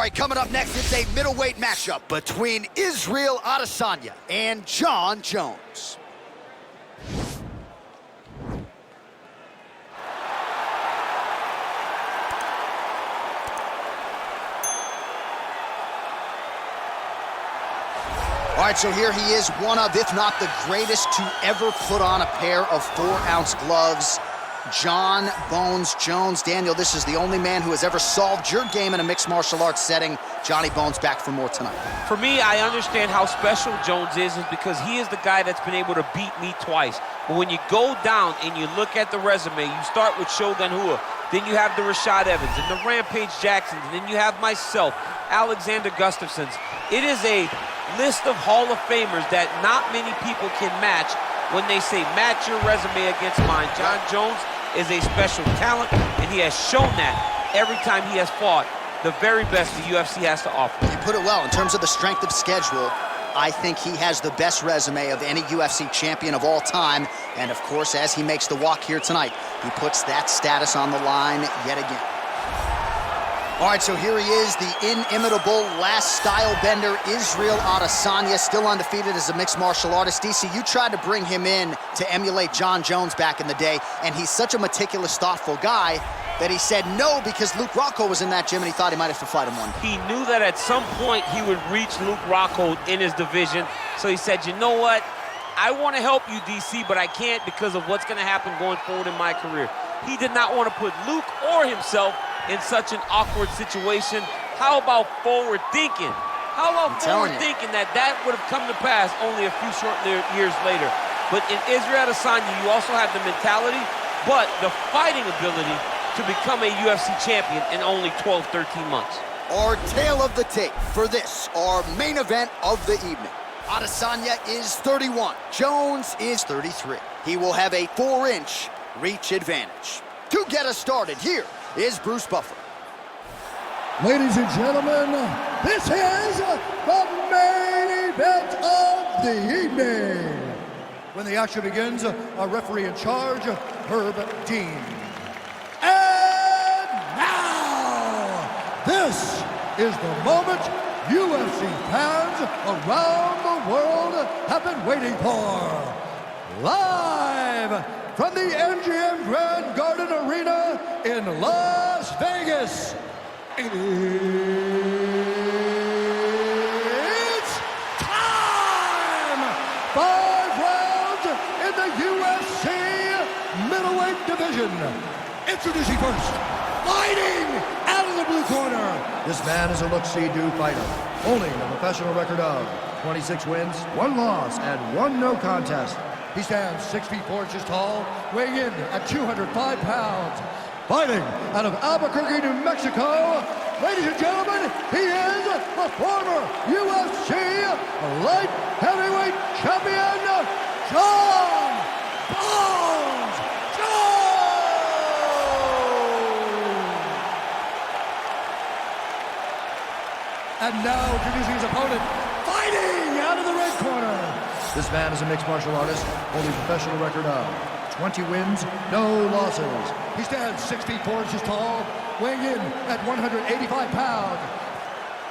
All right, coming up next, it's a middleweight matchup between Israel Adesanya and Jon Jones. All right, so here he is, one of, if not the greatest to ever put on a pair of 4-ounce gloves. Jon Bones Jones. Daniel, this is the only man who has ever solved your game in a mixed martial arts setting. Johnny Bones back for more tonight. For me, I understand how special Jones is because he is the guy that's been able to beat me twice. But when you go down and you look at the resume, you start with Shogun Rua, then you have the Rashad Evans and the Rampage Jacksons, and then you have myself, Alexander Gustafsson's. It is a list of Hall of Famers that not many people can match when they say match your resume against mine. Jon Jones is a special talent, and he has shown that every time he has fought the very best the UFC has to offer. You put it well. In terms of the strength of schedule, I think he has the best resume of any UFC champion of all time. And of course, as he makes the walk here tonight, he puts that status on the line yet again. All right, so here he is, the inimitable last style bender, Israel Adesanya, still undefeated as a mixed martial artist. DC, you tried to bring him in to emulate Jon Jones back in the day, and he's such a meticulous, thoughtful guy that he said no because Luke Rockhold was in that gym and he thought he might have to fight him one day. He knew that at some point he would reach Luke Rockhold in his division, so he said, you know what? I want to help you, DC, but I can't because of what's going to happen going forward in my career. He did not want to put Luke or himself in such an awkward situation. How about forward thinking? How about forward thinking that would have come to pass only a few short years later? But in Israel Adesanya, you also have the mentality, but the fighting ability to become a UFC champion in only 12, 13 months. Our tale of the tape for this, our main event of the evening. Adesanya is 31, Jones is 33. He will have a 4-inch reach advantage. To get us started, here is Bruce Buffer. Ladies and gentlemen, this is the main event of the evening. When the action begins, our referee in charge, Herb Dean. And now, this is the moment UFC fans around the world have been waiting for. Live from the MGM Grand Garden Arena in Las Vegas, it's time! 5 rounds in the UFC middleweight division. Introducing first, fighting out of the blue corner. This man is a look-see-do fighter, holding a professional record of 26 wins, 1 loss, and 1 no contest. He stands 6 feet 4 inches tall, weighing in at 205 pounds. Fighting out of Albuquerque, New Mexico, ladies and gentlemen, he is the former UFC light heavyweight champion, Jon Bones Jones! And now introducing his opponent, fighting out of the red corner. This man is a mixed martial artist, holding a professional record of 20 wins, no losses. He stands 6 feet 4 inches tall, weighing in at 185 pounds.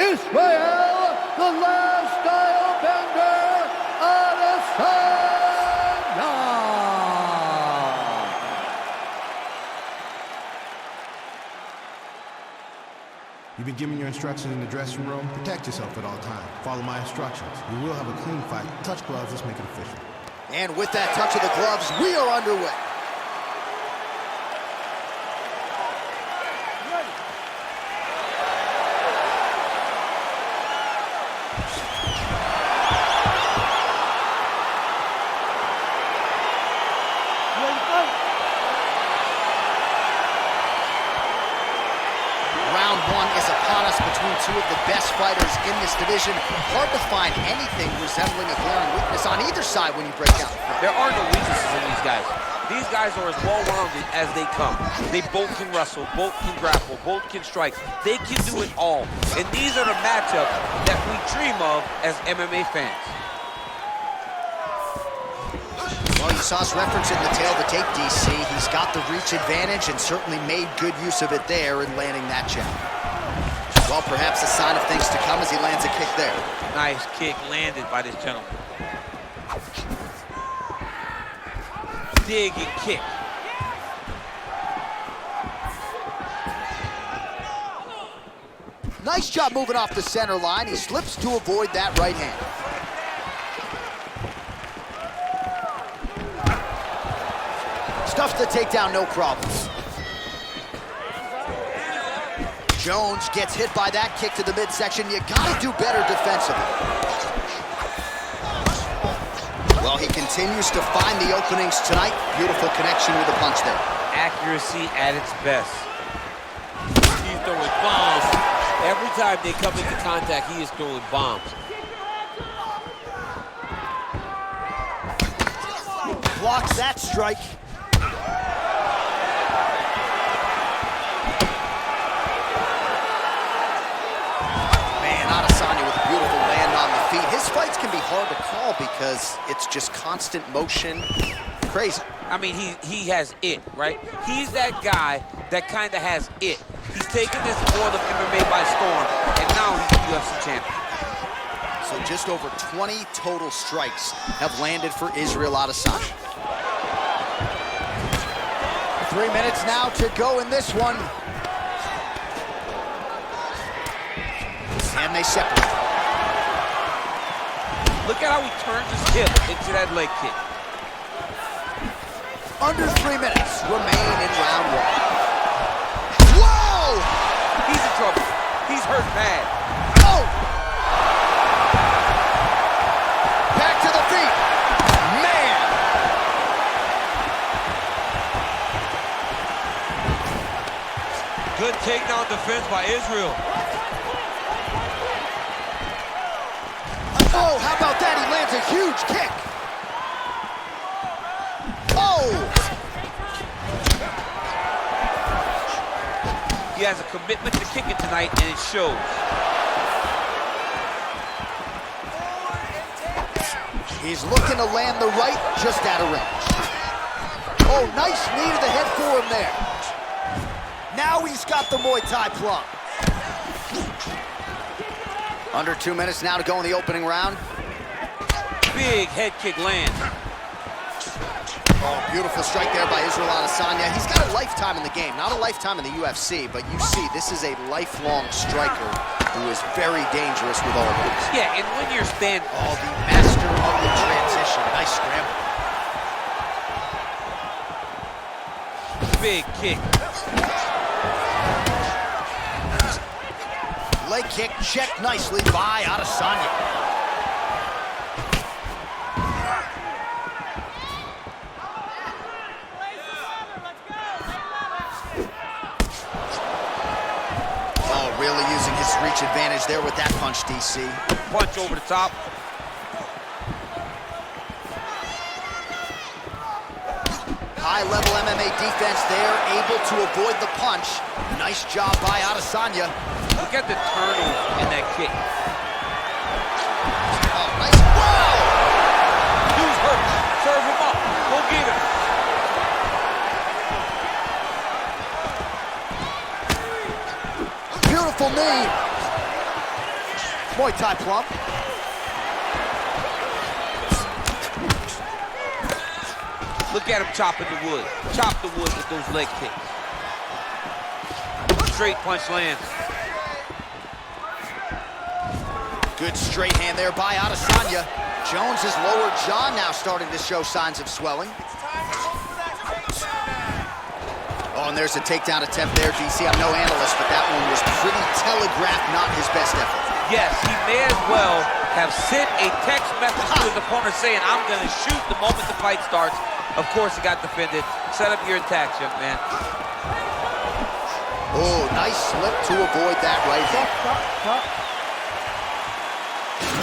Israel, the last style bender, Adesanya! You've been given your instructions in the dressing room. Protect yourself at all times. Follow my instructions. We will have a clean fight. Touch gloves. Let's make it official. And with that touch of the gloves, we are underway. Round 1 is upon us between 2 of the best fighters in this division. Hard to find anything resembling a glaring weakness on either side when you break out. There are no weaknesses in these guys. These guys are as well-rounded as they come. They both can wrestle, both can grapple, both can strike. They can do it all. And these are the matchups that we dream of as MMA fans. Well, you saw us reference in the tail of the tape, DC. He's got the reach advantage and certainly made good use of it there in landing that jab. Well, perhaps a sign of things to come as he lands a kick there. Nice kick landed by this gentleman. Dig and kick. Nice job moving off the center line. He slips to avoid that right hand. Stuffs the takedown, no problems. Jones gets hit by that kick to the midsection. You gotta do better defensively. Well, he continues to find the openings tonight. Beautiful connection with the punch there. Accuracy at its best. He's throwing bombs. Every time they come into contact, he is throwing bombs. Blocks that strike. Man, Adesanya with a beautiful land on the feet. His fights can be hard to call because it's just constant motion. Crazy. I mean, he has it, right? He's that guy that kind of has it. He's taken this world of MMA by storm, and now he's the UFC champion. So just over 20 total strikes have landed for Israel Adesanya. 3 minutes now to go in this one. And they separate. Look at how he turns his hip into that leg kick. Under 3 minutes remain in round one. Whoa! He's in trouble. He's hurt bad. Oh! Back to the feet. Man! Good takedown defense by Israel. Oh, how about that? He lands a huge kick. Oh! He has a commitment to kicking tonight, and it shows. He's looking to land the right, just out of range. Oh, nice knee to the head for him there. Now he's got the Muay Thai plum. Under 2 minutes now to go in the opening round. Big head kick lands. Oh, beautiful strike there by Israel Adesanya. He's got a lifetime in the game, not a lifetime in the UFC, but you see, this is a lifelong striker who is very dangerous with all those. Yeah, and when you're standing... Oh, the master of the transition. Nice scramble. Big kick. Leg kick checked nicely by Adesanya. Really using his reach advantage there with that punch, DC. Punch over the top. High-level MMA defense there, able to avoid the punch. Nice job by Adesanya. Look at the turnover in that kick. Oh, nice. Wow! Dude's hurt. Serve him up. Go get him. Beautiful knee. Muay Thai plump. Look at him chopping the wood. Chop the wood with those leg kicks. Straight punch lands. Good straight hand there by Adesanya. Jones's lower jaw now starting to show signs of swelling. Oh, and there's a takedown attempt there, DC. I'm no analyst, but that one was pretty telegraphed, not his best effort. Yes, he may as well have sent a text message to his opponent saying, I'm going to shoot the moment the fight starts. Of course, he got defended. Set up your attacks, young man. Oh, nice slip to avoid that right hand.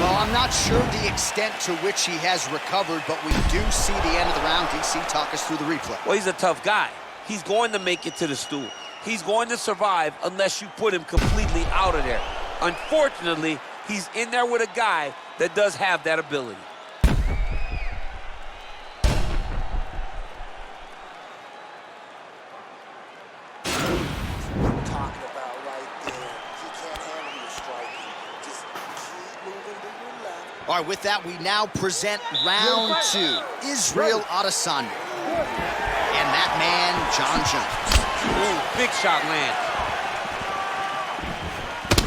Well, I'm not sure the extent to which he has recovered, but we do see the end of the round. DC, talk us through the replay. Well, he's a tough guy. He's going to make it to the stool. He's going to survive unless you put him completely out of there. Unfortunately, he's in there with a guy that does have that ability. Talking about right there. He can't handle All right, with that, we now present round 2. Israel Adesanya. And that man, John Jones. Ooh, big shot land.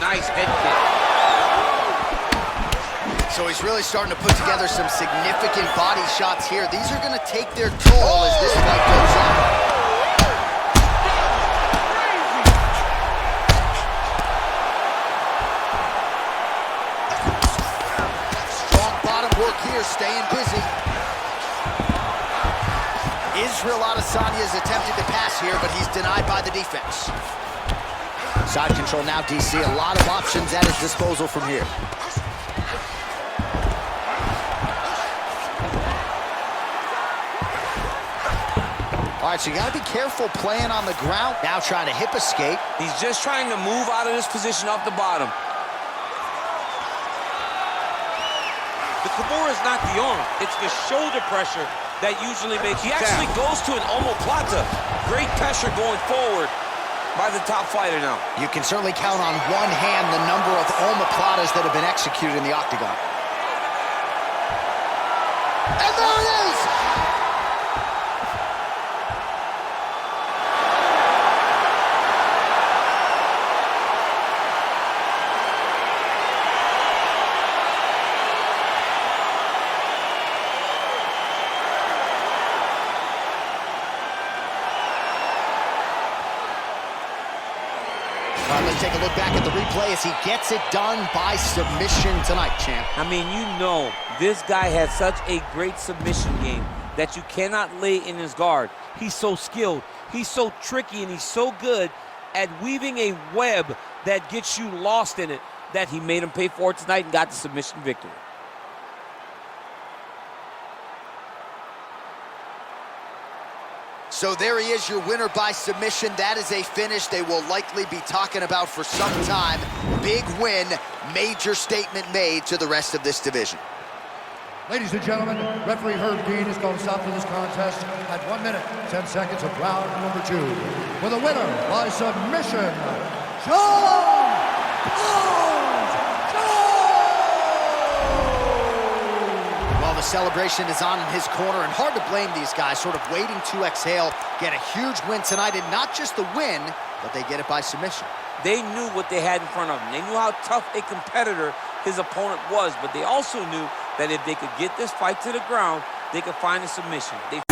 Nice head kick. So he's really starting to put together some significant body shots here. These are going to take their toll as this fight goes on. Strong bottom work here, staying busy. Israel Adesanya is attempting to pass here, but he's denied by the defense. Side control now, DC. A lot of options at his disposal from here. All right, so you got to be careful playing on the ground. Now trying to hip escape. He's just trying to move out of this position off the bottom. The Kimura is not the arm. It's the shoulder pressure that usually makes He you actually down. goes to an omoplata. Great pressure going forward by the top fighter now. You can certainly count on one hand the number of omoplatas that have been executed in the octagon. And there it is! All right, let's take a look back at the replay as he gets it done by submission tonight, champ. I mean, you know, this guy has such a great submission game that you cannot lay in his guard. He's so skilled, he's so tricky, and he's so good at weaving a web that gets you lost in it that he made him pay for it tonight and got the submission victory. So there he is, your winner by submission. That is a finish they will likely be talking about for some time. Big win, major statement made to the rest of this division. Ladies and gentlemen, referee Herb Dean is going to stop to this contest at 1 minute, 10 seconds of round number 2. With a winner by submission, John Well, the celebration is on in his corner, and hard to blame these guys, sort of waiting to exhale, get a huge win tonight, and not just the win, but they get it by submission. They knew what they had in front of them. They knew how tough a competitor his opponent was, but they also knew that if they could get this fight to the ground, they could find a submission. They